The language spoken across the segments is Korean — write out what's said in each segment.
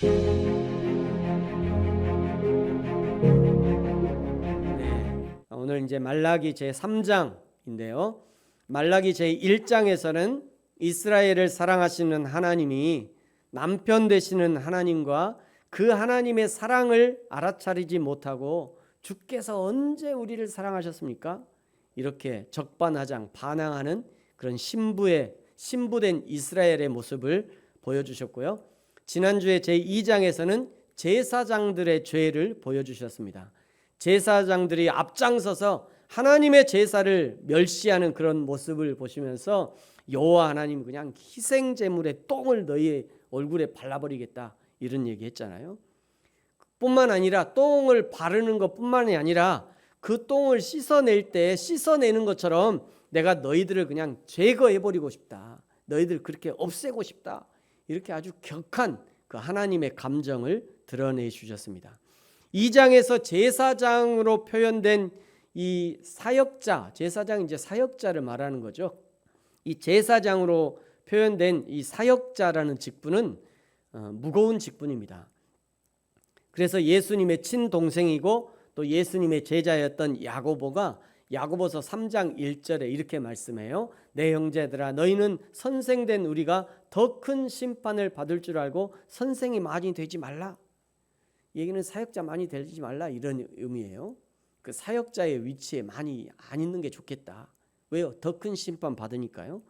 네, 오늘 이제 말라기 제3장인데요. 말라기 제1장에서는 이스라엘을 사랑하시는 하나님이 남편 되시는 하나님과 그 하나님의 사랑을 알아차리지 못하고 주께서 언제 우리를 사랑하셨습니까? 이렇게 적반하장 반항하는 그런 신부된 이스라엘의 모습을 보여주셨고요. 지난주에 제2장에서는 제사장들의 죄를 보여주셨습니다. 제사장들이 앞장서서 하나님의 제사를 멸시하는 그런 모습을 보시면서 여호와 하나님 그냥 희생 제물의 똥을 너희의 얼굴에 발라버리겠다 이런 얘기했잖아요. 뿐만 아니라 똥을 바르는 것뿐만이 아니라 그 똥을 씻어낼 때 씻어내는 것처럼 내가 너희들을 그냥 제거해버리고 싶다. 너희들 그렇게 없애고 싶다. 이렇게 아주 격한 그 하나님의 감정을 드러내 주셨습니다. 2장에서 제사장으로 표현된 이 사역자, 제사장 이제 사역자를 말하는 거죠. 이 제사장으로 표현된 이 사역자라는 직분은 무거운 직분입니다. 그래서 예수님의 친동생이고 또 예수님의 제자였던 야고보가 야고보서 3장 1절에 이렇게 말씀해요. 내 형제들아 너희는 선생된 우리가 더 큰 심판을 받을 줄 알고 선생이 많이 되지 말라. 얘기는 사역자 많이 되지 말라 이런 의미예요. 그 사역자의 위치에 많이 안 있는 게 좋겠다. 왜요? 더 큰 심판 받으니까요.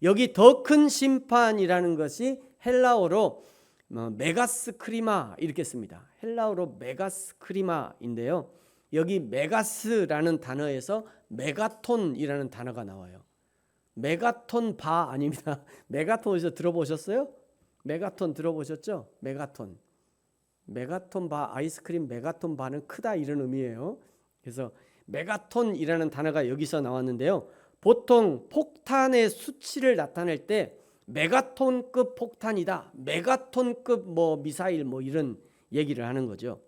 여기 더 큰 심판이라는 것이 헬라어로 메가스크리마 이렇게 씁니다. 헬라어로 메가스크리마인데요. 여기 메가스라는 단어에서 메가톤이라는 단어가 나와요. 메가톤 바 아닙니다. 메가톤 어디서 들어보셨어요? 메가톤 들어보셨죠? 메가톤 바 아이스크림 메가톤 바는 크다 이런 의미예요. 그래서 메가톤이라는 단어가 여기서 나왔는데요. 보통 폭탄의 수치를 나타낼 때 메가톤급 폭탄이다. 메가톤급 미사일 이런 얘기를 하는 거죠.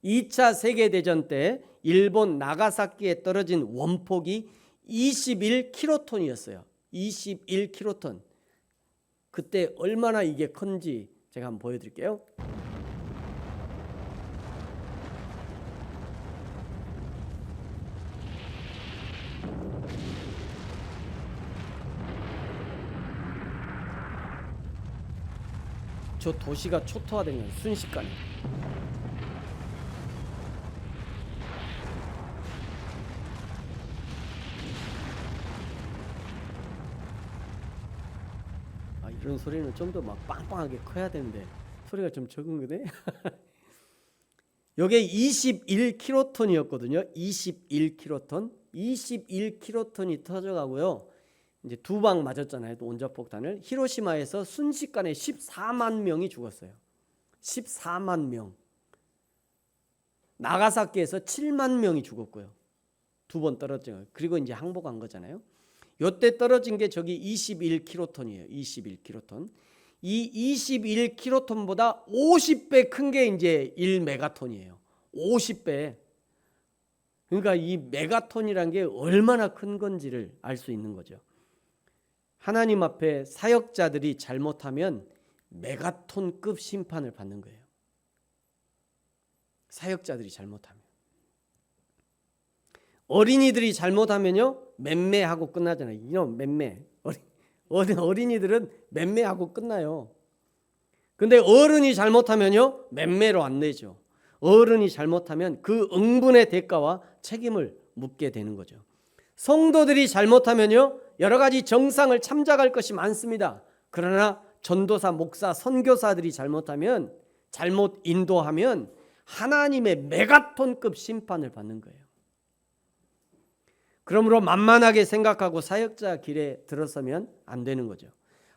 2차 세계대전 때 일본 나가사키에 떨어진 원폭이 21킬로톤이었어요. 21킬로톤. 그때 얼마나 이게 큰지 제가 한번 보여드릴게요. 저 도시가 초토화된 건 순식간에. 이런 소리는 좀 더 막 빵빵하게 커야 되는데 소리가 좀 적은 거네. 이게 21킬로톤이었거든요. 21킬로톤. 21킬로톤이 터져가고요. 이제 2방 맞았잖아요. 또 원자폭탄을. 히로시마에서 순식간에 14만 명이 죽었어요. 14만 명. 나가사키에서 7만 명이 죽었고요. 2번 떨어져요. 그리고 이제 항복한 거잖아요. 요때 떨어진 게 저기 21킬로톤이에요. 21킬로톤. 이 21킬로톤보다 50배 큰 게 이제 1메가톤이에요. 50배. 그러니까 이 메가톤이란 게 얼마나 큰 건지를 알 수 있는 거죠. 하나님 앞에 사역자들이 잘못하면 메가톤급 심판을 받는 거예요. 사역자들이 잘못하면. 어린이들이 잘못하면요 맴매하고 끝나잖아요. 이런 맴매. 어린이들은 맴매하고 끝나요. 근데 어른이 잘못하면요 맴매로 안 내죠. 어른이 잘못하면 그 응분의 대가와 책임을 묻게 되는 거죠. 성도들이 잘못하면요 여러 가지 정상을 참작할 것이 많습니다. 그러나 전도사, 목사, 선교사들이 잘못하면, 잘못 인도하면 하나님의 메가톤급 심판을 받는 거예요. 그러므로 만만하게 생각하고 사역자 길에 들어서면 안 되는 거죠.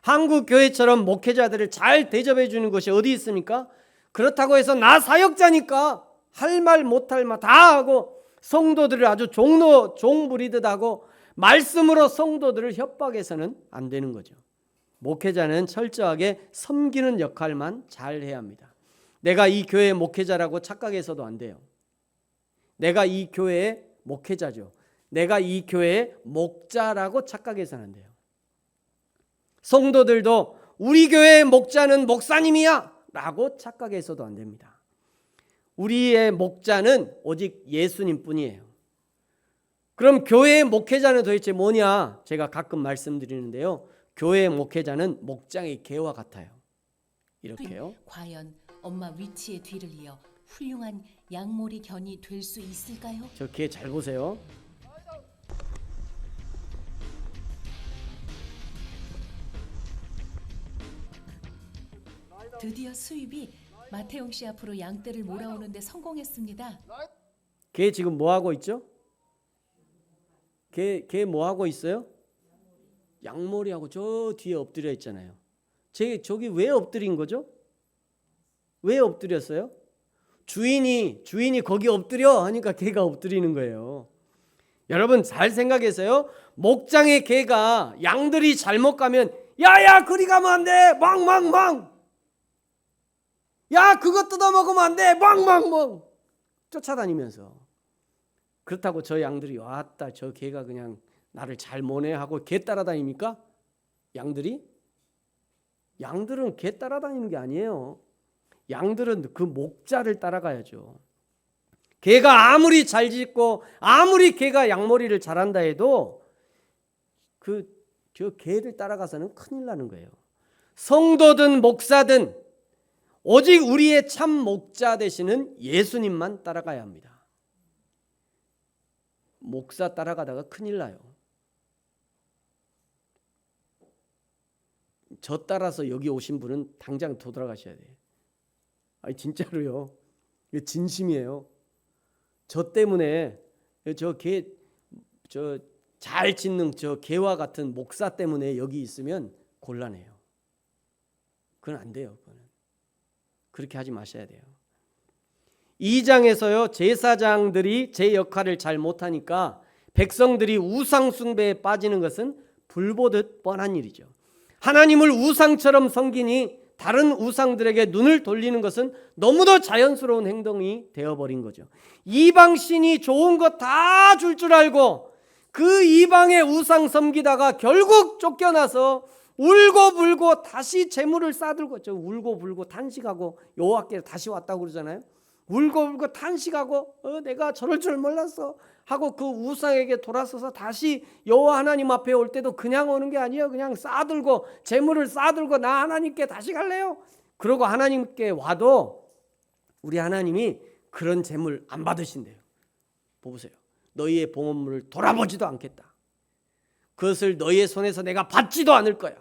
한국 교회처럼 목회자들을 잘 대접해 주는 것이 어디 있습니까? 그렇다고 해서 나 사역자니까 할 말 못할 말 다 하고 성도들을 아주 종부리듯 하고 말씀으로 성도들을 협박해서는 안 되는 거죠. 목회자는 철저하게 섬기는 역할만 잘 해야 합니다. 내가 이 교회의 목회자라고 착각해서도 안 돼요. 내가 이 교회의 목회자죠. 내가 이 교회의 목자라고 착각해서는 안 돼요. 성도들도 우리 교회의 목자는 목사님이야. 라고 착각해서도 안 됩니다. 우리의 목자는 오직 예수님뿐이에요. 그럼 교회의 목회자는 도대체 뭐냐? 제가 가끔 말씀드리는데요. 교회의 목회자는 목장의 개와 같아요. 이렇게요. 과연 엄마 위치의 뒤를 이어 훌륭한 양모리 견이 될 수 있을까요? 저 개 잘 보세요. 드디어 수입이 마태용 씨 앞으로 양떼를 몰아오는데 성공했습니다. 개 지금 뭐 하고 있죠? 개 뭐 하고 있어요? 양머리하고 저 뒤에 엎드려 있잖아요. 저기 왜 엎드린 거죠? 왜 엎드렸어요? 주인이 거기 엎드려 하니까 개가 엎드리는 거예요. 여러분 잘 생각해서요. 목장의 개가 양들이 잘못 가면 야야 그리 가면 안 돼. 멍멍멍. 야 그거 뜯어먹으면 안 돼. 멍멍멍. 쫓아다니면서. 그렇다고 저 양들이 왔다 저 개가 그냥 나를 잘 모네 하고 개 따라다닙니까? 양들은 개 따라다니는 게 아니에요. 양들은 그 목자를 따라가야죠. 개가 아무리 잘 짖고 아무리 개가 양머리를 잘한다 해도 저 개를 따라가서는 큰일 나는 거예요. 성도든 목사든 오직 우리의 참 목자 되시는 예수님만 따라가야 합니다. 목사 따라가다가 큰일 나요. 저 따라서 여기 오신 분은 당장 돌아가셔야 돼요. 아니 진짜로요. 이게 진심이에요. 저 때문에 저 잘 짖는 저 개와 같은 목사 때문에 여기 있으면 곤란해요. 그건 안 돼요. 그거는. 그렇게 하지 마셔야 돼요. 2장에서요. 제사장들이 제 역할을 잘 못하니까 백성들이 우상 숭배에 빠지는 것은 불보듯 뻔한 일이죠. 하나님을 우상처럼 섬기니 다른 우상들에게 눈을 돌리는 것은 너무도 자연스러운 행동이 되어버린 거죠. 이방 신이 좋은 것 다 줄 줄 알고 그 이방의 우상 섬기다가 결국 쫓겨나서 울고불고 다시 재물을 싸들고 울고불고 탄식하고 여호와께 다시 왔다고 그러잖아요. 울고불고 탄식하고 내가 저럴 줄 몰랐어 하고 그 우상에게 돌아서서 다시 여호와 하나님 앞에 올 때도 그냥 오는 게 아니에요. 그냥 싸들고 재물을 싸들고 나 하나님께 다시 갈래요. 그러고 하나님께 와도 우리 하나님이 그런 재물 안 받으신대요. 보세요. 너희의 봉헌물을 돌아보지도 않겠다. 그것을 너희의 손에서 내가 받지도 않을 거야.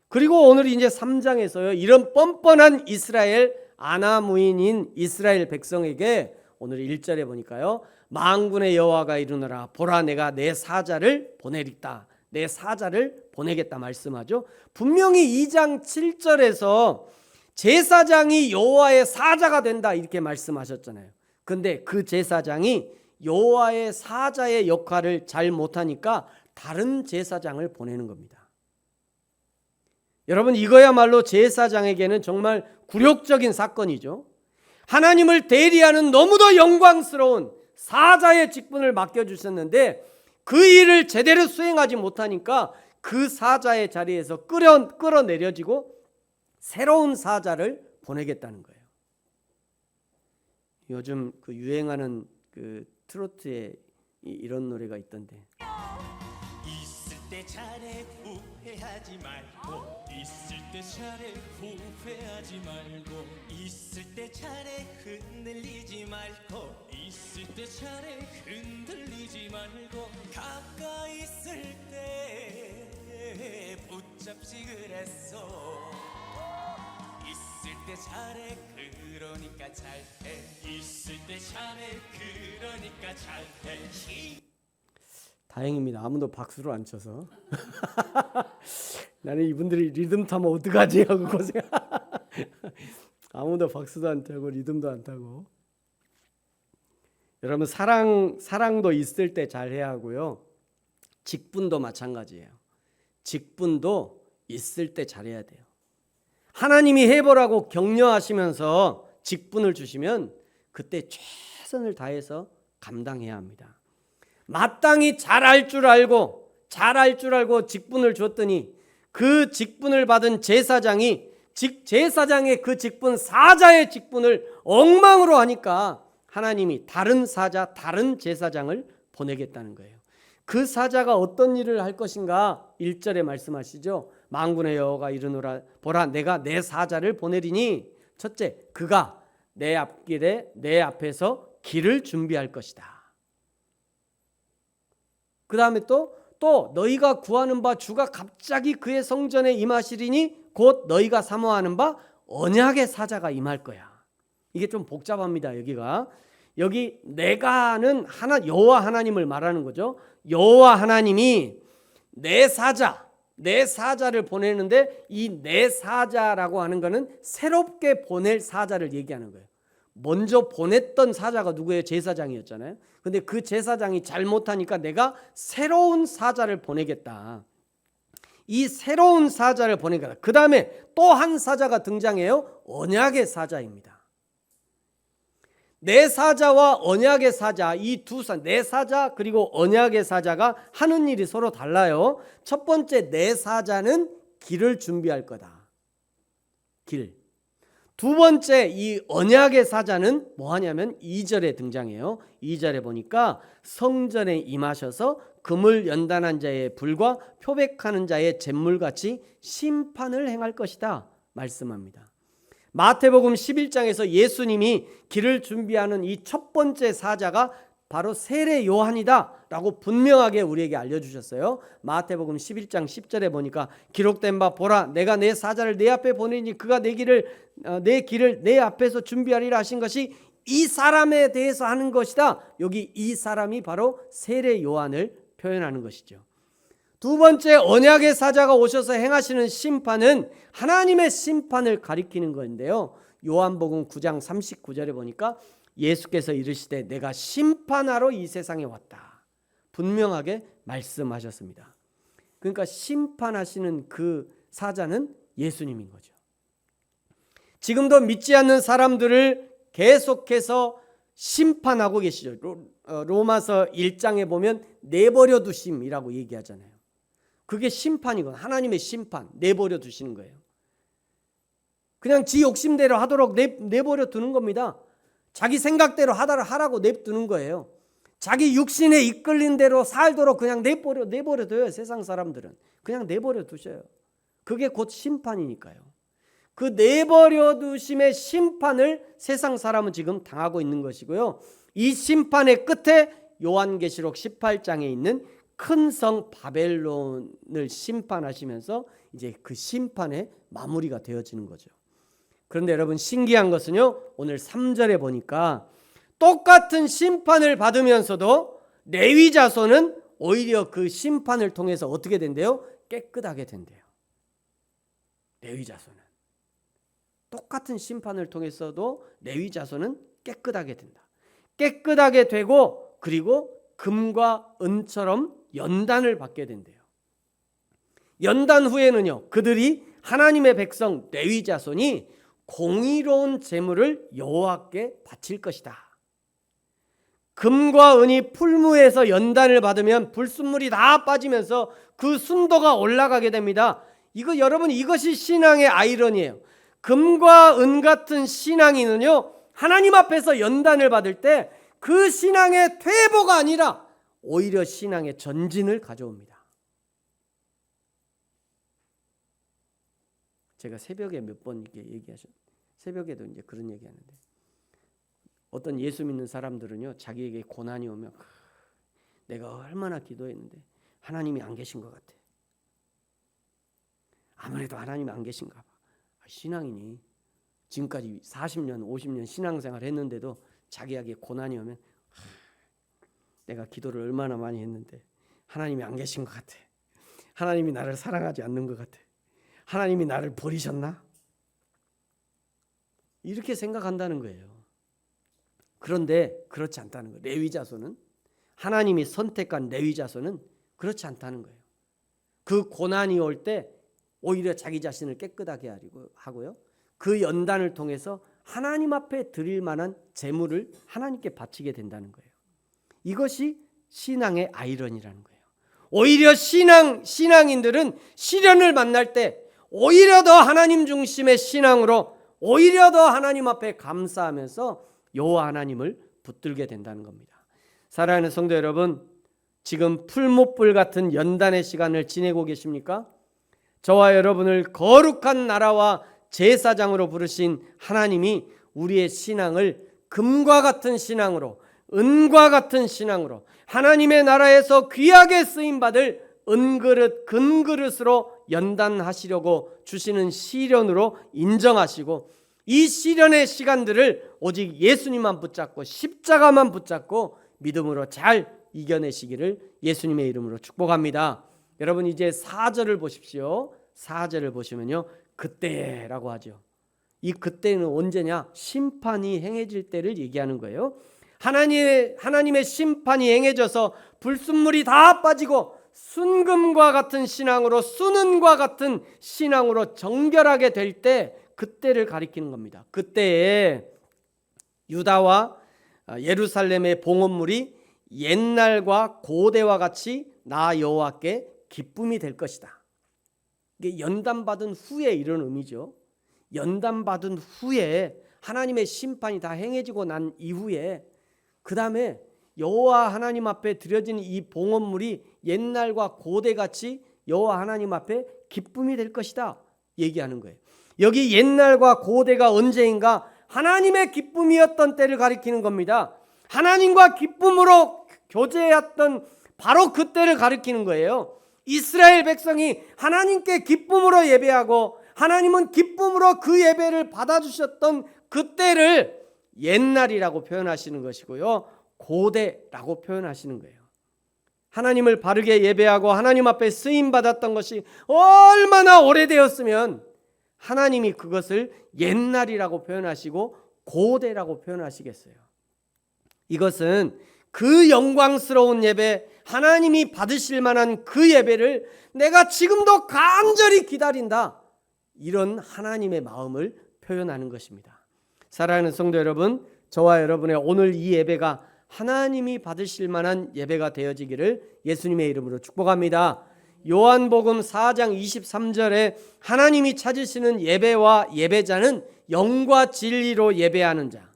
그리고 오늘 이제 3장에서요. 이런 뻔뻔한 이스라엘 아나무인인 이스라엘 백성에게 오늘 1절에 보니까요. 만군의 여호와가 이르노라 보라 내가 내 사자를 보내리다. 내 사자를 보내겠다 말씀하죠. 분명히 2장 7절에서 제사장이 여호와의 사자가 된다 이렇게 말씀하셨잖아요. 근데 그 제사장이 여호와의 사자의 역할을 잘 못하니까 다른 제사장을 보내는 겁니다. 여러분 이거야말로 제사장에게는 정말 굴욕적인 사건이죠. 하나님을 대리하는 너무도 영광스러운 사자의 직분을 맡겨주셨는데 그 일을 제대로 수행하지 못하니까 그 사자의 자리에서 끌어내려지고 새로운 사자를 보내겠다는 거예요. 요즘 그 유행하는 그 트로트에 이런 노래가 있던데. 있을 때 잘해 후회하지 말고 있을 때 잘해 후회하지 말고 있을 때 잘해 흔들리지 말고 있을 때 잘해 흔들리지 말고 가까이 있을 때 붙잡지 그랬어 있을 때 잘해 그러니까 잘해 있을 때 잘해 그러니까 잘해 다행입니다. 아무도 박수를 안 쳐서. 나는 이분들이 리듬 타면 어떡하지 하고 고생. 아무도 박수도 안 타고 리듬도 안 타고. 여러분 사랑도 있을 때 잘해야 하고요. 직분도 마찬가지예요. 직분도 있을 때 잘해야 돼요. 하나님이 해보라고 격려하시면서 직분을 주시면 그때 최선을 다해서 감당해야 합니다. 마땅히 잘할 줄 알고 직분을 줬더니 그 직분을 받은 제사장이 제사장의 그 직분, 사자의 직분을 엉망으로 하니까 하나님이 다른 사자, 다른 제사장을 보내겠다는 거예요. 그 사자가 어떤 일을 할 것인가? 1절에 말씀하시죠. 만군의 여호와가 이르노라, 보라 내가 내 사자를 보내리니 첫째, 그가 내 앞길에 내 앞에서 길을 준비할 것이다. 그 다음에 또 너희가 구하는 바 주가 갑자기 그의 성전에 임하시리니 곧 너희가 사모하는 바 언약의 사자가 임할 거야. 이게 좀 복잡합니다. 여기 내가는 여호와 하나님을 말하는 거죠. 여호와 하나님이 내 사자를 보내는데 이 내 사자라고 하는 거는 새롭게 보낼 사자를 얘기하는 거예요. 먼저 보냈던 사자가 누구예요? 제사장이었잖아요. 근데 그 제사장이 잘못하니까 내가 새로운 사자를 보내겠다. 이 새로운 사자를 보내겠다. 그 다음에 또 한 사자가 등장해요. 언약의 사자입니다. 내 사자와 언약의 사자, 이 두 사자, 내 사자 그리고 언약의 사자가 하는 일이 서로 달라요. 첫 번째 내 사자는 길을 준비할 거다. 길. 두 번째 이 언약의 사자는 뭐 하냐면 2절에 등장해요. 2절에 보니까 성전에 임하셔서 금을 연단한 자의 불과 표백하는 자의 잿물같이 심판을 행할 것이다 말씀합니다. 마태복음 11장에서 예수님이 길을 준비하는 이 첫 번째 사자가 바로 세례 요한이다 라고 분명하게 우리에게 알려주셨어요. 마태복음 11장 10절에 보니까 기록된 바 보라 내가 내 사자를 내 앞에 보내니 그가 내 길을 내 앞에서 준비하리라 하신 것이 이 사람에 대해서 하는 것이다. 여기 이 사람이 바로 세례 요한을 표현하는 것이죠. 두 번째 언약의 사자가 오셔서 행하시는 심판은 하나님의 심판을 가리키는 건데요. 요한복음 9장 39절에 보니까 예수께서 이르시되 내가 심판하러 이 세상에 왔다. 분명하게 말씀하셨습니다. 그러니까 심판하시는 그 사자는 예수님인 거죠. 지금도 믿지 않는 사람들을 계속해서 심판하고 계시죠. 로마서 1장에 보면 내버려 두심이라고 얘기하잖아요. 그게 심판이건 하나님의 심판, 내버려 두시는 거예요. 그냥 지 욕심대로 하도록 내버려 두는 겁니다. 자기 생각대로 하라고 냅두는 거예요. 자기 육신에 이끌린 대로 살도록 그냥 내버려 둬요. 세상 사람들은 그냥 내버려 두셔요. 그게 곧 심판이니까요. 그 내버려 두심의 심판을 세상 사람은 지금 당하고 있는 것이고요. 이 심판의 끝에 요한계시록 18장에 있는 큰 성 바벨론을 심판하시면서 이제 그 심판의 마무리가 되어지는 거죠. 그런데 여러분 신기한 것은요, 오늘 3절에 보니까 똑같은 심판을 받으면서도 레위 자손은 오히려 그 심판을 통해서 어떻게 된대요? 깨끗하게 된대요. 레위 자손은 똑같은 심판을 통해서도 레위 자손은 깨끗하게 된다. 깨끗하게 되고 그리고 금과 은처럼 연단을 받게 된대요. 연단 후에는요, 그들이 하나님의 백성 레위 자손이 공의로운 제물을 여호와께 바칠 것이다. 금과 은이 풀무에서 연단을 받으면 불순물이 다 빠지면서 그 순도가 올라가게 됩니다. 여러분 이것이 신앙의 아이러니예요. 금과 은 같은 신앙인은요, 하나님 앞에서 연단을 받을 때 그 신앙의 퇴보가 아니라 오히려 신앙의 전진을 가져옵니다. 제가 새벽에 몇 번 이렇게 새벽에도 이제 그런 얘기하는데, 어떤 예수 믿는 사람들은요, 자기에게 고난이 오면 내가 얼마나 기도했는데 하나님이 안 계신 것 같아. 아무래도 하나님이 안 계신가 봐. 신앙인이 지금까지 40년, 50년 신앙생활 했는데도 자기에게 고난이 오면 내가 기도를 얼마나 많이 했는데 하나님이 안 계신 것 같아. 하나님이 나를 사랑하지 않는 것 같아. 하나님이 나를 버리셨나? 이렇게 생각한다는 거예요. 그런데 그렇지 않다는 거예요. 레위 자손은, 하나님이 선택한 레위 자손은 그렇지 않다는 거예요. 그 고난이 올 때 오히려 자기 자신을 깨끗하게 하고요, 그 연단을 통해서 하나님 앞에 드릴 만한 제물을 하나님께 바치게 된다는 거예요. 이것이 신앙의 아이러니라는 거예요. 오히려 신앙인들은 시련을 만날 때 오히려 더 하나님 중심의 신앙으로 오히려 더 하나님 앞에 감사하면서 여호와 하나님을 붙들게 된다는 겁니다. 사랑하는 성도 여러분, 지금 풀못불 같은 연단의 시간을 지내고 계십니까? 저와 여러분을 거룩한 나라와 제사장으로 부르신 하나님이 우리의 신앙을 금과 같은 신앙으로, 은과 같은 신앙으로, 하나님의 나라에서 귀하게 쓰임받을 은그릇, 금그릇으로 연단하시려고 주시는 시련으로 인정하시고, 이 시련의 시간들을 오직 예수님만 붙잡고 십자가만 붙잡고 믿음으로 잘 이겨내시기를 예수님의 이름으로 축복합니다. 여러분, 이제 4절을 보십시오. 4절을 보시면요, 그때라고 하죠. 이 그때는 언제냐? 심판이 행해질 때를 얘기하는 거예요. 하나님의 심판이 행해져서 불순물이 다 빠지고 순금과 같은 신앙으로, 순은과 같은 신앙으로 정결하게 될 때, 그때를 가리키는 겁니다. 그때에 유다와 예루살렘의 봉헌물이 옛날과 고대와 같이 나 여호와께 기쁨이 될 것이다. 이게 연단받은 후에 이런 의미죠. 연단받은 후에 하나님의 심판이 다 행해지고 난 이후에 그 다음에 여호와 하나님 앞에 드려진 이 봉헌물이 옛날과 고대같이 여호와 하나님 앞에 기쁨이 될 것이다 얘기하는 거예요. 여기 옛날과 고대가 언제인가? 하나님의 기쁨이었던 때를 가리키는 겁니다. 하나님과 기쁨으로 교제했던 바로 그때를 가리키는 거예요. 이스라엘 백성이 하나님께 기쁨으로 예배하고 하나님은 기쁨으로 그 예배를 받아주셨던 그때를 옛날이라고 표현하시는 것이고요, 고대라고 표현하시는 거예요. 하나님을 바르게 예배하고 하나님 앞에 쓰임받았던 것이 얼마나 오래되었으면 하나님이 그것을 옛날이라고 표현하시고 고대라고 표현하시겠어요. 이것은 그 영광스러운 예배, 하나님이 받으실 만한 그 예배를 내가 지금도 간절히 기다린다, 이런 하나님의 마음을 표현하는 것입니다. 사랑하는 성도 여러분, 저와 여러분의 오늘 이 예배가 하나님이 받으실 만한 예배가 되어지기를 예수님의 이름으로 축복합니다. 요한복음 4장 23절에 하나님이 찾으시는 예배와 예배자는 영과 진리로 예배하는 자,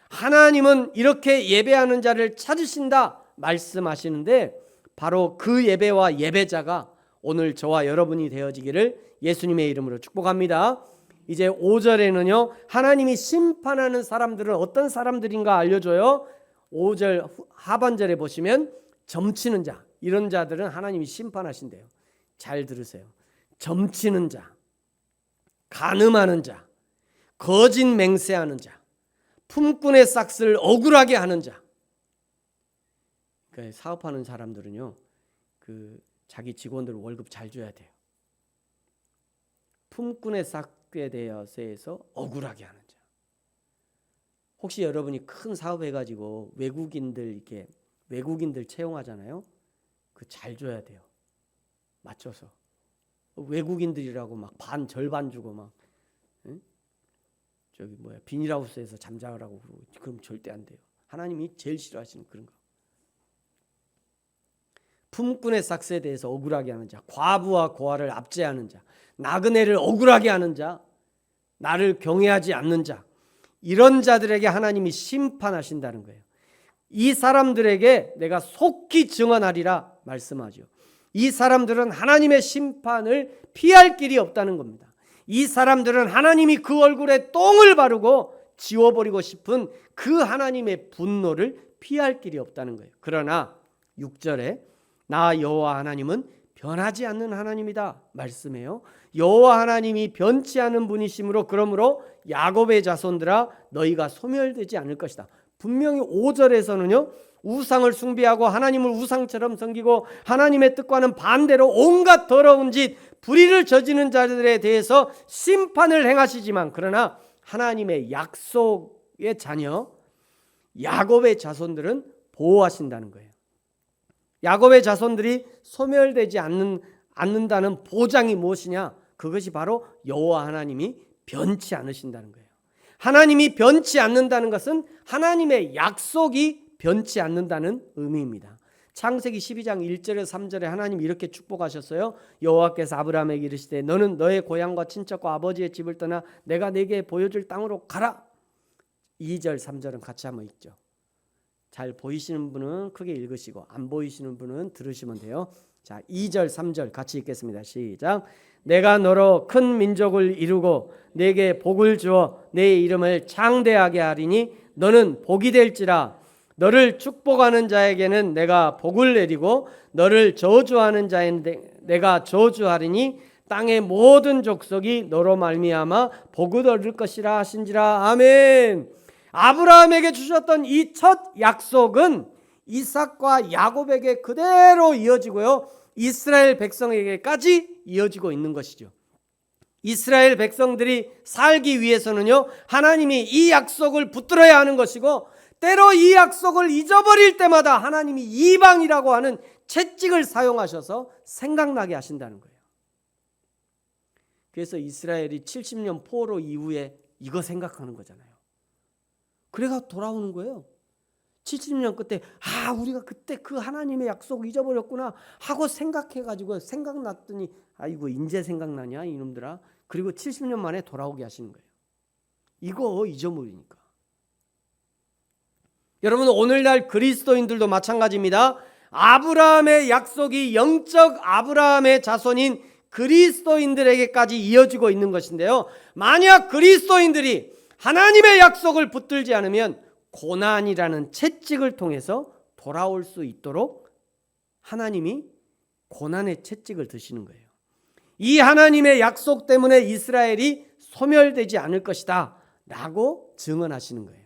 하나님은 이렇게 예배하는 자를 찾으신다 말씀하시는데, 바로 그 예배와 예배자가 오늘 저와 여러분이 되어지기를 예수님의 이름으로 축복합니다. 이제 5절에는요, 하나님이 심판하는 사람들은 어떤 사람들인가 알려줘요. 5절 하반절에 보시면 점치는 자, 이런 자들은 하나님이 심판하신대요. 잘 들으세요. 점치는 자, 간음하는 자, 거짓 맹세하는 자, 품꾼의 싹을 억울하게 하는 자. 그러니까 사업하는 사람들은요, 자기 직원들 월급 잘 줘야 돼요. 품꾼의 싹에 대해서 억울하게 하는 자. 혹시 여러분이 큰 사업해가지고 외국인들 채용하잖아요. 그 잘 줘야 돼요. 맞춰서. 외국인들이라고 막 절반 주고 막 비닐하우스에서 잠자라고 그러고, 그럼 절대 안 돼요. 하나님이 제일 싫어하시는 그런 거. 품꾼의 삭스에 대해서 억울하게 하는 자, 과부와 고아를 압제하는 자, 나그네를 억울하게 하는 자, 나를 경외하지 않는 자, 이런 자들에게 하나님이 심판하신다는 거예요. 이 사람들에게 내가 속히 증언하리라 말씀하죠. 이 사람들은 하나님의 심판을 피할 길이 없다는 겁니다. 이 사람들은 하나님이 그 얼굴에 똥을 바르고 지워버리고 싶은 그 하나님의 분노를 피할 길이 없다는 거예요. 그러나 6절에 나 여호와 하나님은 변하지 않는 하나님이다 말씀해요. 여호와 하나님이 변치 않은 분이시므로 그러므로 야곱의 자손들아 너희가 소멸되지 않을 것이다. 분명히 5절에서는요, 우상을 숭배하고 하나님을 우상처럼 섬기고 하나님의 뜻과는 반대로 온갖 더러운 짓, 불의를 저지르는 자들에 대해서 심판을 행하시지만, 그러나 하나님의 약속의 자녀 야곱의 자손들은 보호하신다는 거예요. 야곱의 자손들이 소멸되지 않는다는 보장이 무엇이냐? 그것이 바로 여호와 하나님이 변치 않으신다는 거예요. 하나님이 변치 않는다는 것은 하나님의 약속이 변치 않는다는 의미입니다. 창세기 12장 1절에서 3절에 하나님 이렇게 축복하셨어요. 여호와께서 아브라함에게 이르시되 너는 너의 고향과 친척과 아버지의 집을 떠나 내가 네게 보여줄 땅으로 가라. 2절 3절은 같이 한번 읽죠. 잘 보이시는 분은 크게 읽으시고 안 보이시는 분은 들으시면 돼요. 자, 2절 3절 같이 읽겠습니다. 시작. 내가 너로 큰 민족을 이루고 네게 복을 주어 네 이름을 장대하게 하리니 너는 복이 될지라. 너를 축복하는 자에게는 내가 복을 내리고 너를 저주하는 자에게 내가 저주하리니 땅의 모든 족속이 너로 말미암아 복을 얻을 것이라 하신지라. 아멘. 아브라함에게 주셨던 이 첫 약속은 이삭과 야곱에게 그대로 이어지고요, 이스라엘 백성에게까지 이어지고 있는 것이죠. 이스라엘 백성들이 살기 위해서는요, 하나님이 이 약속을 붙들어야 하는 것이고, 때로 이 약속을 잊어버릴 때마다 하나님이 이방이라고 하는 채찍을 사용하셔서 생각나게 하신다는 거예요. 그래서 이스라엘이 70년 포로 이후에 이거 생각하는 거잖아요. 그래가 돌아오는 거예요. 70년 끝에 우리가 그때 그 하나님의 약속 잊어버렸구나 하고 생각해가지고 생각났더니 아이고 인제 생각나냐 이놈들아. 그리고 70년 만에 돌아오게 하시는 거예요. 이거 잊어버리니까. 여러분, 오늘날 그리스도인들도 마찬가지입니다. 아브라함의 약속이 영적 아브라함의 자손인 그리스도인들에게까지 이어지고 있는 것인데요, 만약 그리스도인들이 하나님의 약속을 붙들지 않으면 고난이라는 채찍을 통해서 돌아올 수 있도록 하나님이 고난의 채찍을 드시는 거예요. 이 하나님의 약속 때문에 이스라엘이 소멸되지 않을 것이다 라고 증언하시는 거예요.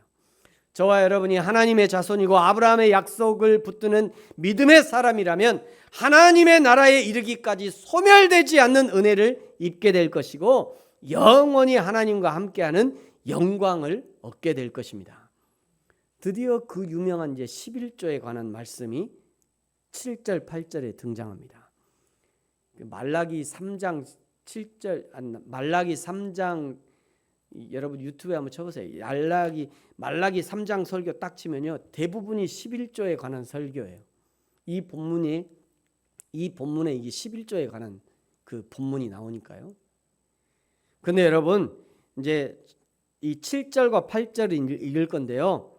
저와 여러분이 하나님의 자손이고 아브라함의 약속을 붙드는 믿음의 사람이라면 하나님의 나라에 이르기까지 소멸되지 않는 은혜를 입게 될 것이고 영원히 하나님과 함께하는 영광을 얻게 될 것입니다. 드디어 그 유명한 이제 11조에 관한 말씀이 7절 8절에 등장합니다. 말라기 3장 7절 말라기 3장 여러분 유튜브에 한번 쳐보세요. 말라기 3장 설교 딱 치면요, 대부분이 11조에 관한 설교예요. 이 본문에 이게 11조에 관한 그 본문이 나오니까요. 근데 여러분 이제 이 7절과 8절을 읽을 건데요,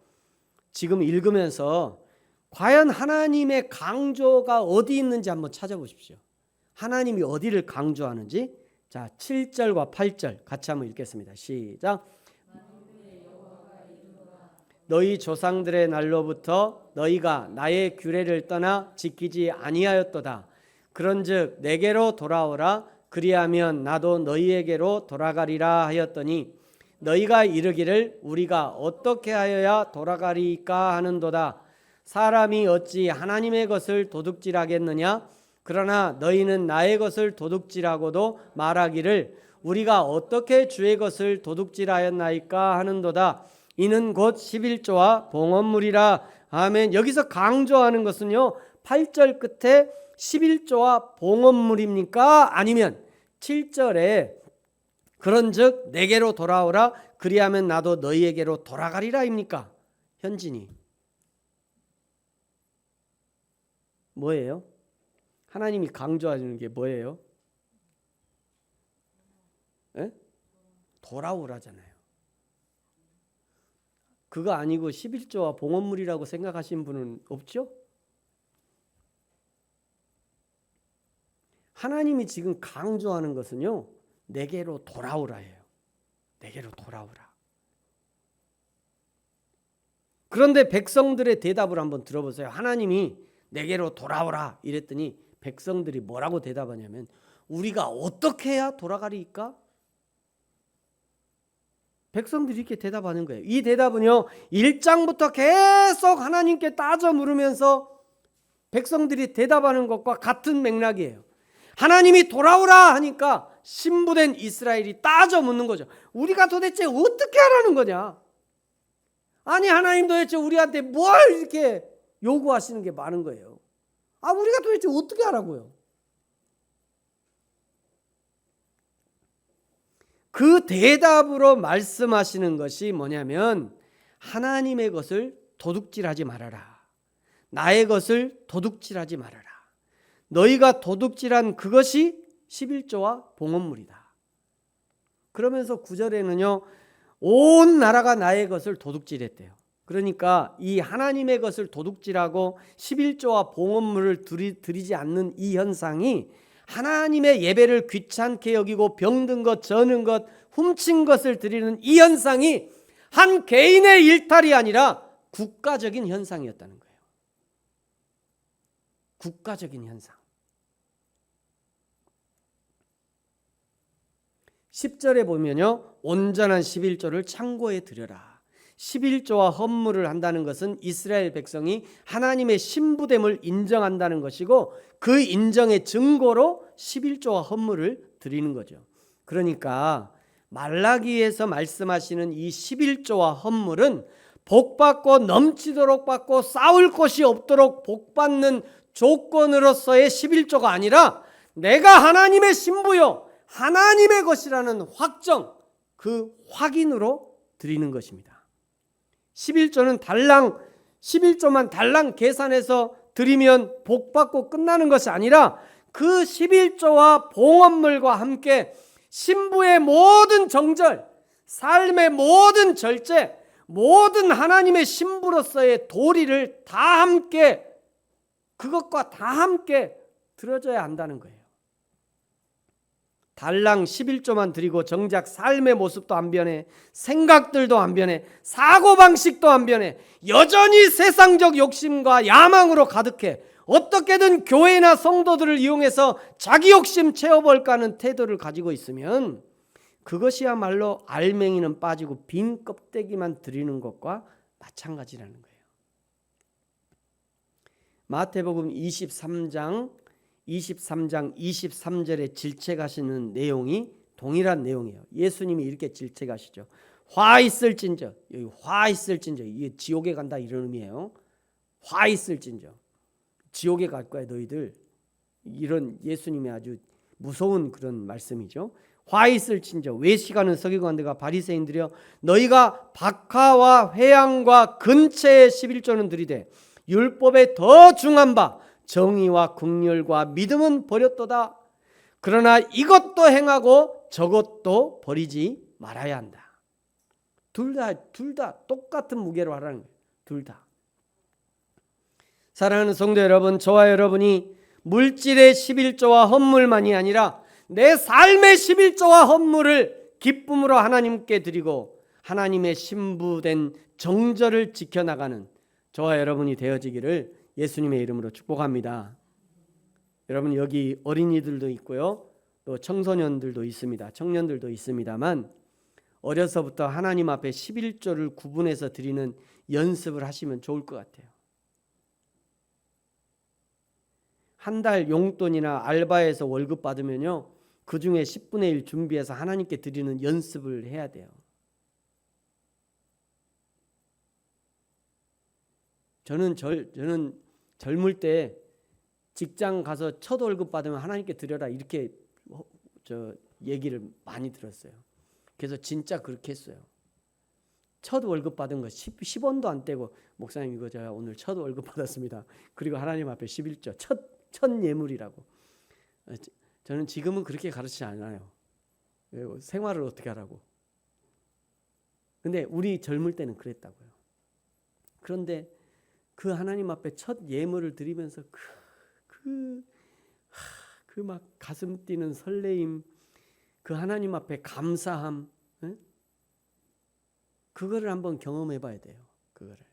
지금 읽으면서 과연 하나님의 강조가 어디 있는지 한번 찾아보십시오. 하나님이 어디를 강조하는지. 자, 7절과 8절 같이 한번 읽겠습니다. 시작. 너희 조상들의 날로부터 너희가 나의 규례를 떠나 지키지 아니하였도다. 그런즉 내게로 돌아오라. 그리하면 나도 너희에게로 돌아가리라 하였더니 너희가 이르기를 우리가 어떻게 하여야 돌아가리까 하는도다. 사람이 어찌 하나님의 것을 도둑질하겠느냐? 그러나 너희는 나의 것을 도둑질하고도 말하기를 우리가 어떻게 주의 것을 도둑질하였나이까 하는도다. 이는 곧 11조와 봉헌물이라. 아멘. 여기서 강조하는 것은요, 8절 끝에 11조와 봉헌물입니까? 아니면 7절에 그런즉 내게로 돌아오라. 그리하면 나도 너희에게로 돌아가리라입니까? 현진이 뭐예요? 하나님이 강조하는 게 뭐예요? 에? 돌아오라잖아요. 그거 아니고 11조와 봉헌물이라고 생각하시는 분은 없죠? 하나님이 지금 강조하는 것은요, 내게로 돌아오라예요. 내게로 돌아오라. 그런데 백성들의 대답을 한번 들어보세요. 하나님이 내게로 돌아오라 이랬더니 백성들이 뭐라고 대답하냐면 우리가 어떻게 해야 돌아가리까? 백성들이 이렇게 대답하는 거예요. 이 대답은요, 1장부터 계속 하나님께 따져 물으면서 백성들이 대답하는 것과 같은 맥락이에요. 하나님이 돌아오라 하니까 신부된 이스라엘이 따져 묻는 거죠. 우리가 도대체 어떻게 하라는 거냐? 아니 하나님 도대체 우리한테 뭘 이렇게 요구하시는 게 많은 거예요. 우리가 도대체 어떻게 하라고요? 그 대답으로 말씀하시는 것이 뭐냐면 하나님의 것을 도둑질하지 말아라. 나의 것을 도둑질하지 말아라. 너희가 도둑질한 그것이 11조와 봉헌물이다. 그러면서 9절에는요. 온 나라가 나의 것을 도둑질했대요. 그러니까 이 하나님의 것을 도둑질하고 11조와 봉헌물을 드리지 않는 이 현상이 하나님의 예배를 귀찮게 여기고 병든 것, 저는 것, 훔친 것을 드리는 이 현상이 한 개인의 일탈이 아니라 국가적인 현상이었다는 거예요. 국가적인 현상. 10절에 보면요. 온전한 11조를 창고에 드려라. 11조와 헌물을 한다는 것은 이스라엘 백성이 하나님의 신부됨을 인정한다는 것이고 그 인정의 증거로 11조와 헌물을 드리는 거죠. 그러니까 말라기에서 말씀하시는 이 11조와 헌물은 복받고 넘치도록 받고 싸울 곳이 없도록 복받는 조건으로서의 11조가 아니라 내가 하나님의 신부요 하나님의 것이라는 확정, 그 확인으로 드리는 것입니다. 11조는 달랑 11조만 달랑 계산해서 드리면 복받고 끝나는 것이 아니라 그 11조와 봉헌물과 함께 신부의 모든 정절, 삶의 모든 절제, 모든 하나님의 신부로서의 도리를 다 함께 그것과 다 함께 들어줘야 한다는 거예요. 달랑 11조만 드리고 정작 삶의 모습도 안 변해, 생각들도 안 변해, 사고방식도 안 변해, 여전히 세상적 욕심과 야망으로 가득해 어떻게든 교회나 성도들을 이용해서 자기 욕심 채워볼까 하는 태도를 가지고 있으면 그것이야말로 알맹이는 빠지고 빈 껍데기만 드리는 것과 마찬가지라는 거예요. 마태복음 23장 23절에 질책하시는 내용이 동일한 내용이에요. 예수님이 이렇게 질책하시죠. 화 있을진저, 여기 화 있을진저, 이게 지옥에 간다 이런 의미예요. 화 있을진저, 지옥에 갈 거야 너희들. 이런 예수님의 아주 무서운 그런 말씀이죠. 화 있을진저, 외식하는 서기관들과 바리새인들이여, 너희가 박하와 회양과 근체의 11조는 드리되 율법에 더 중한 바 정의와 긍휼과 믿음은 버렸도다. 그러나 이것도 행하고 저것도 버리지 말아야 한다. 둘 다 똑같은 무게로 하라는 거예요. 둘 다. 사랑하는 성도 여러분, 저와 여러분이 물질의 11조와 헌물만이 아니라 내 삶의 11조와 헌물을 기쁨으로 하나님께 드리고 하나님의 신부된 정절을 지켜나가는 저와 여러분이 되어지기를 예수님의 이름으로 축복합니다. 여러분, 여기 어린이들도 있고요, 또 청소년들도 있습니다. 청년들도 있습니다만 어려서부터 하나님 앞에 11조를 구분해서 드리는 연습을 하시면 좋을 것 같아요. 한 달 용돈이나 알바에서 월급 받으면요, 그 중에 10분의 1 준비해서 하나님께 드리는 연습을 해야 돼요. 저는 젊을 때 직장 가서 첫 월급 받으면 하나님께 드려라 이렇게 얘기를 많이 들었어요. 그래서 진짜 그렇게 했어요. 첫 월급 받은 거 10원도 안 떼고, 목사님 이거 제가 오늘 첫 월급 받았습니다. 그리고 하나님 앞에 11조 첫 예물이라고. 저는 지금은 그렇게 가르치지 않아요. 생활을 어떻게 하라고. 근데 우리 젊을 때는 그랬다고요. 그런데 그 하나님 앞에 첫 예물을 드리면서 그 막 가슴 뛰는 설레임, 그 하나님 앞에 감사함, 그거를 한번 경험해 봐야 돼요. 그거를.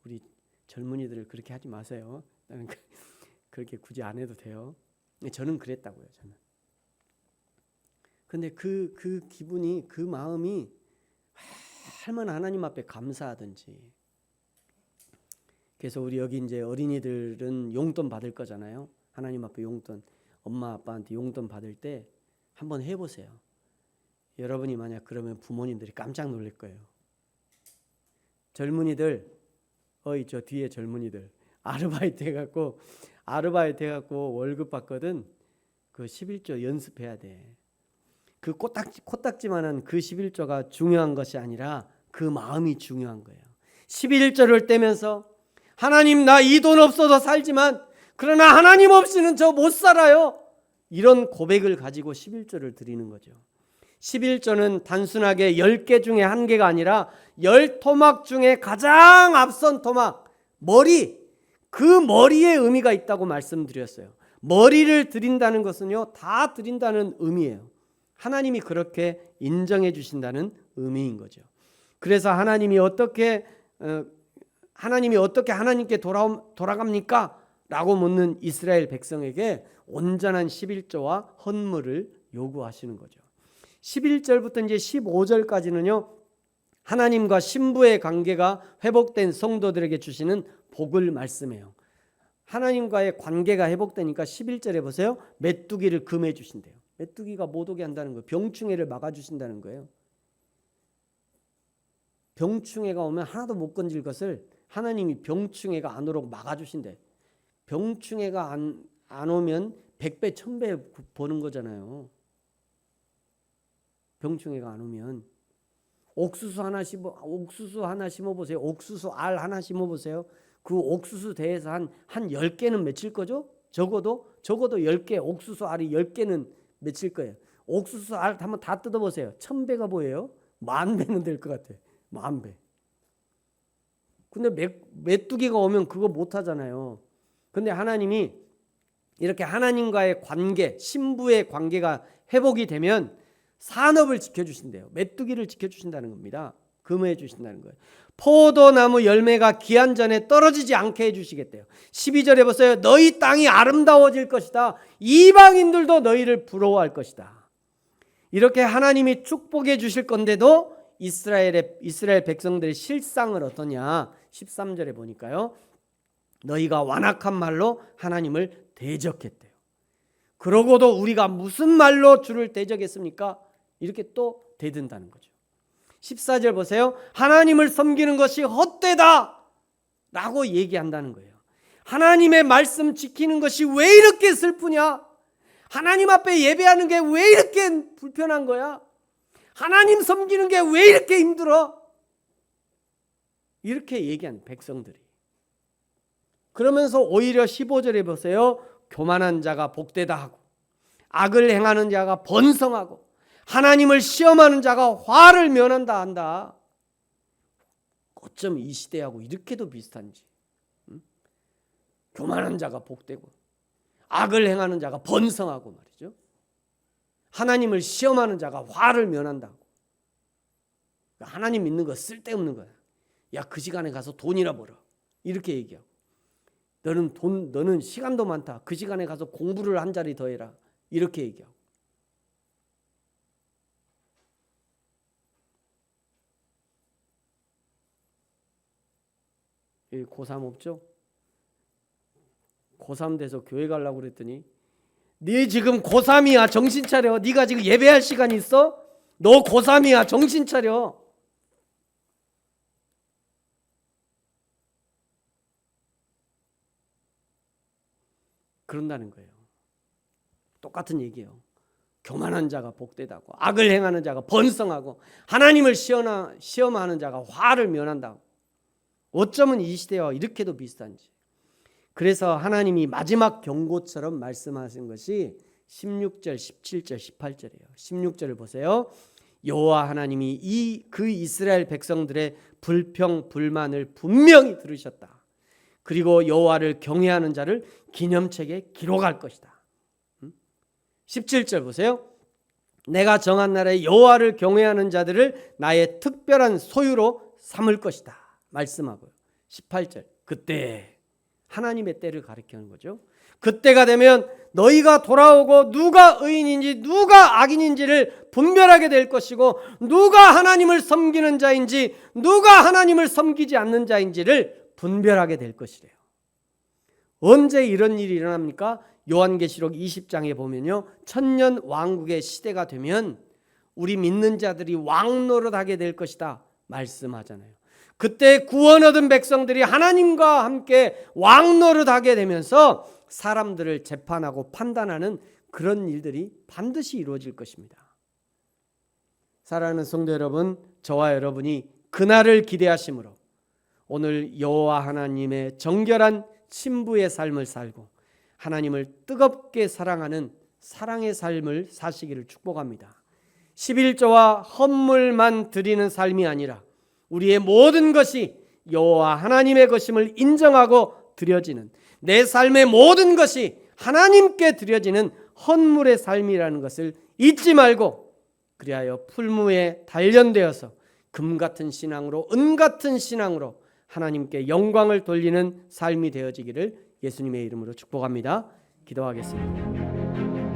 우리 젊은이들을 그렇게 하지 마세요. 그렇게 굳이 안 해도 돼요. 저는 그랬다고요. 저는. 근데 그 기분이, 그 마음이 얼마나 하나님 앞에 감사하든지. 그래서 우리 여기 이제 어린이들은 용돈 받을 거잖아요. 하나님 앞에 용돈, 엄마 아빠한테 용돈 받을 때 한번 해보세요. 여러분이 만약 그러면 부모님들이 깜짝 놀랄 거예요. 젊은이들, 저 뒤에 젊은이들 아르바이트 해갖고 월급 받거든. 그 11조 연습해야 돼. 그 코딱지만한 그 11조가 중요한 것이 아니라 그 마음이 중요한 거예요. 11절을 떼면서 하나님, 나 이 돈 없어도 살지만 그러나 하나님 없이는 저 못 살아요. 이런 고백을 가지고 11절을 드리는 거죠. 11조는 단순하게 10개 중에 한 개가 아니라 10토막 중에 가장 앞선 토막, 머리, 그 머리에 의미가 있다고 말씀드렸어요. 머리를 드린다는 것은요, 다 드린다는 의미예요. 하나님이 그렇게 인정해 주신다는 의미인 거죠. 그래서 하나님이 어떻게 하나님께 돌아갑니까? 라고 묻는 이스라엘 백성에게 온전한 11조와 헌물을 요구하시는 거죠. 11절부터 이제 15절까지는요, 하나님과 신부의 관계가 회복된 성도들에게 주시는 복을 말씀해요. 하나님과의 관계가 회복되니까 11절에 보세요. 메뚜기를 금해 주신대요. 메뚜기가 못 오게 한다는 거예요. 병충해를 막아 주신다는 거예요. 병충해가 오면 하나도 못 건질 것을 하나님이 병충해가 안 오도록 막아 주신대. 병충해가 안 오면 100배 1000배 버는 거잖아요. 병충해가 안 오면 옥수수 하나 심어보세요. 옥수수 알 하나 심어보세요. 그 옥수수 대에서 한 10개는 맺힐 거죠? 적어도 10개, 옥수수 알이 10개는 맺힐 거예요. 옥수수 알 한번 다 뜯어보세요. 1000배가 보여요? 10,000배는 될 것 같아. 10,000배. 근데 메뚜기가 오면 그거 못 하잖아요. 근데 하나님이 이렇게 하나님과의 관계, 신부의 관계가 회복이 되면 산업을 지켜주신대요. 메뚜기를 지켜주신다는 겁니다. 금해 주신다는 거예요. 포도나무 열매가 기한 전에 떨어지지 않게 해주시겠대요. 12절에 보세요. 너희 땅이 아름다워질 것이다. 이방인들도 너희를 부러워할 것이다. 이렇게 하나님이 축복해 주실 건데도 이스라엘 백성들의 실상은 어떠냐? 13절에 보니까요. 너희가 완악한 말로 하나님을 대적했대요. 그러고도 우리가 무슨 말로 주를 대적했습니까? 이렇게 또 대든다는 거죠. 14절 보세요. 하나님을 섬기는 것이 헛되다 라고 얘기한다는 거예요. 하나님의 말씀 지키는 것이 왜 이렇게 슬프냐? 하나님 앞에 예배하는 게 왜 이렇게 불편한 거야? 하나님 섬기는 게 왜 이렇게 힘들어? 이렇게 얘기한 백성들이. 그러면서 오히려 15절에 보세요. 교만한 자가 복되다 하고 악을 행하는 자가 번성하고 하나님을 시험하는 자가 화를 면한다 한다. 어쩜 이 시대하고 이렇게도 비슷한지. 교만한 자가 복되고 악을 행하는 자가 번성하고 말이죠. 하나님을 시험하는 자가 화를 면한다고. 하나님 믿는 거 쓸데없는 거야. 야, 그 시간에 가서 돈이나 벌어. 이렇게 얘기하고. 너는 시간도 많다. 그 시간에 가서 공부를 한 자리 더 해라. 이렇게 얘기하고. 고3 없죠? 고3 돼서 교회 가려고 그랬더니 네 지금 고3이야. 정신 차려. 네가 지금 예배할 시간 있어? 너 고3이야. 정신 차려. 그런다는 거예요. 똑같은 얘기예요. 교만한 자가 복되다고, 악을 행하는 자가 번성하고 하나님을 시험하는 자가 화를 면한다고. 어쩌면 이 시대와 이렇게도 비슷한지. 그래서 하나님이 마지막 경고처럼 말씀하신 것이 16절, 17절, 18절이에요. 16절을 보세요. 여호와 하나님이 그 이스라엘 백성들의 불평, 불만을 분명히 들으셨다. 그리고 여호와를 경외하는 자를 기념책에 기록할 것이다. 17절 보세요. 내가 정한 날에 여호와를 경외하는 자들을 나의 특별한 소유로 삼을 것이다. 말씀하고요. 18절. 그때 하나님의 때를 가리키는 거죠. 그때가 되면 너희가 돌아오고 누가 의인인지 누가 악인인지를 분별하게 될 것이고 누가 하나님을 섬기는 자인지 누가 하나님을 섬기지 않는 자인지를 분별하게 될 것이래요. 언제 이런 일이 일어납니까? 요한계시록 20장에 보면요. 천년 왕국의 시대가 되면 우리 믿는 자들이 왕노릇하게 될 것이다 말씀하잖아요. 그때 구원 얻은 백성들이 하나님과 함께 왕노릇하게 되면서 사람들을 재판하고 판단하는 그런 일들이 반드시 이루어질 것입니다. 사랑하는 성도 여러분, 저와 여러분이 그날을 기대하심으로 오늘 여호와 하나님의 정결한 신부의 삶을 살고 하나님을 뜨겁게 사랑하는 사랑의 삶을 사시기를 축복합니다. 11조와 헌물만 드리는 삶이 아니라 우리의 모든 것이 여호와 하나님의 것임을 인정하고 드려지는, 내 삶의 모든 것이 하나님께 드려지는 헌물의 삶이라는 것을 잊지 말고, 그리하여 풀무에 단련되어서 금 같은 신앙으로, 은 같은 신앙으로 하나님께 영광을 돌리는 삶이 되어지기를 예수님의 이름으로 축복합니다. 기도하겠습니다.